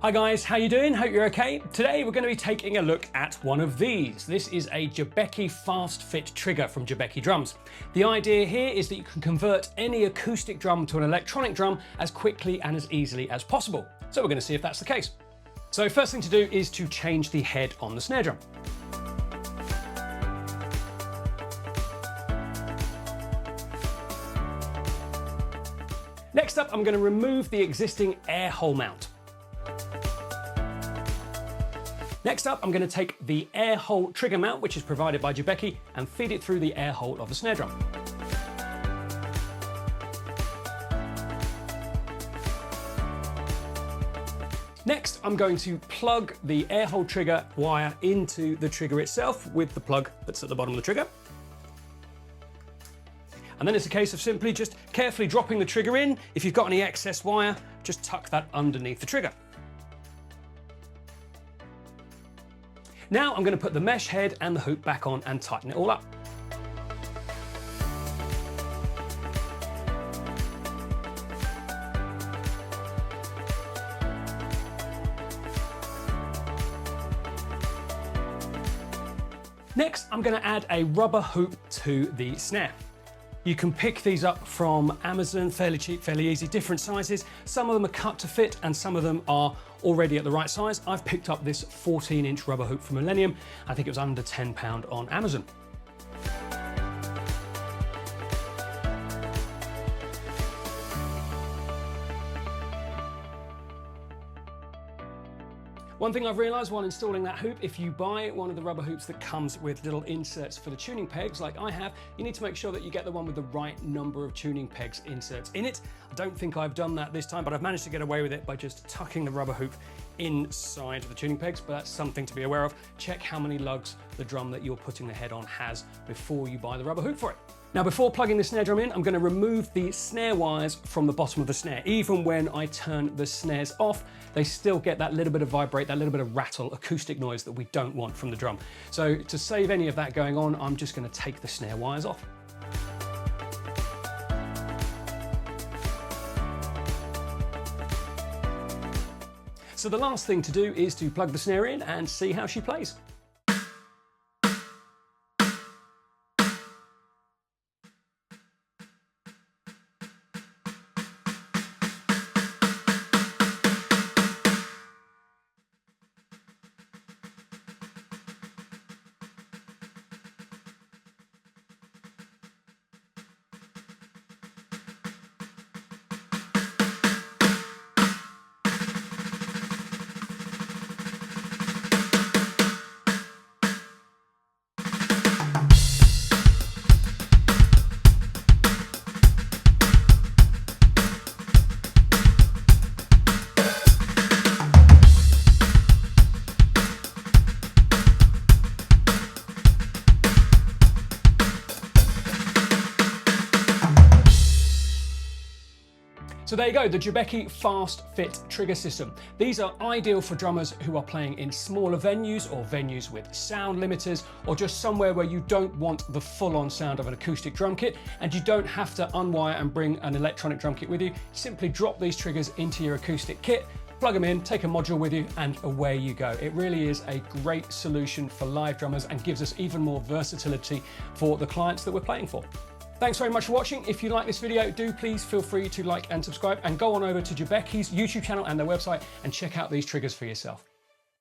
Hi guys, how you doing? Hope you're okay. Today we're going to be taking a look at one of these. This is a Jobeky Fast-Fit Trigger from Jobeky Drums. The idea here is that you can convert any acoustic drum to an electronic drum as quickly and as easily as possible. So we're going to see if that's the case. So first thing to do is to change the head on the snare drum. Next up, I'm going to remove the existing air hole mount. Next up, I'm going to take the air hole trigger mount, which is provided by Jobeky, and feed it through the air hole of the snare drum. Next, I'm going to plug the air hole trigger wire into the trigger itself with the plug that's at the bottom of the trigger. And then it's a case of simply just carefully dropping the trigger in. If you've got any excess wire, just tuck that underneath the trigger. Now I'm going to put the mesh head and the hoop back on and tighten it all up. Next, I'm going to add a rubber hoop to the snare. You can pick these up from Amazon, fairly cheap, fairly easy, different sizes. Some of them are cut to fit and some of them are already at the right size. I've picked up this 14-inch rubber hoop from Millennium. I think it was under £10 on Amazon. One thing I've realised while installing that hoop, if you buy one of the rubber hoops that comes with little inserts for the tuning pegs like I have, you need to make sure that you get the one with the right number of tuning pegs inserts in it. I don't think I've done that this time, but I've managed to get away with it by just tucking the rubber hoop inside of the tuning pegs, but that's something to be aware of. Check how many lugs the drum that you're putting the head on has before you buy the rubber hoop for it. Now, before plugging the snare drum in, I'm going to remove the snare wires from the bottom of the snare. Even when I turn the snares off, they still get that little bit of vibrate, that little bit of rattle, acoustic noise that we don't want from the drum. So to save any of that going on, I'm just going to take the snare wires off. So the last thing to do is to plug the snare in and see how she plays. So there you go, the Jobeky Fast-Fit Trigger system. These are ideal for drummers who are playing in smaller venues or venues with sound limiters or just somewhere where you don't want the full-on sound of an acoustic drum kit and you don't have to unwire and bring an electronic drum kit with you. Simply drop these triggers into your acoustic kit, plug them in, take a module with you, and away you go. It really is a great solution for live drummers and gives us even more versatility for the clients that we're playing for. Thanks very much for watching. If you like this video, do please feel free to like and subscribe and go on over to Jobeky's YouTube channel and their website and check out these triggers for yourself.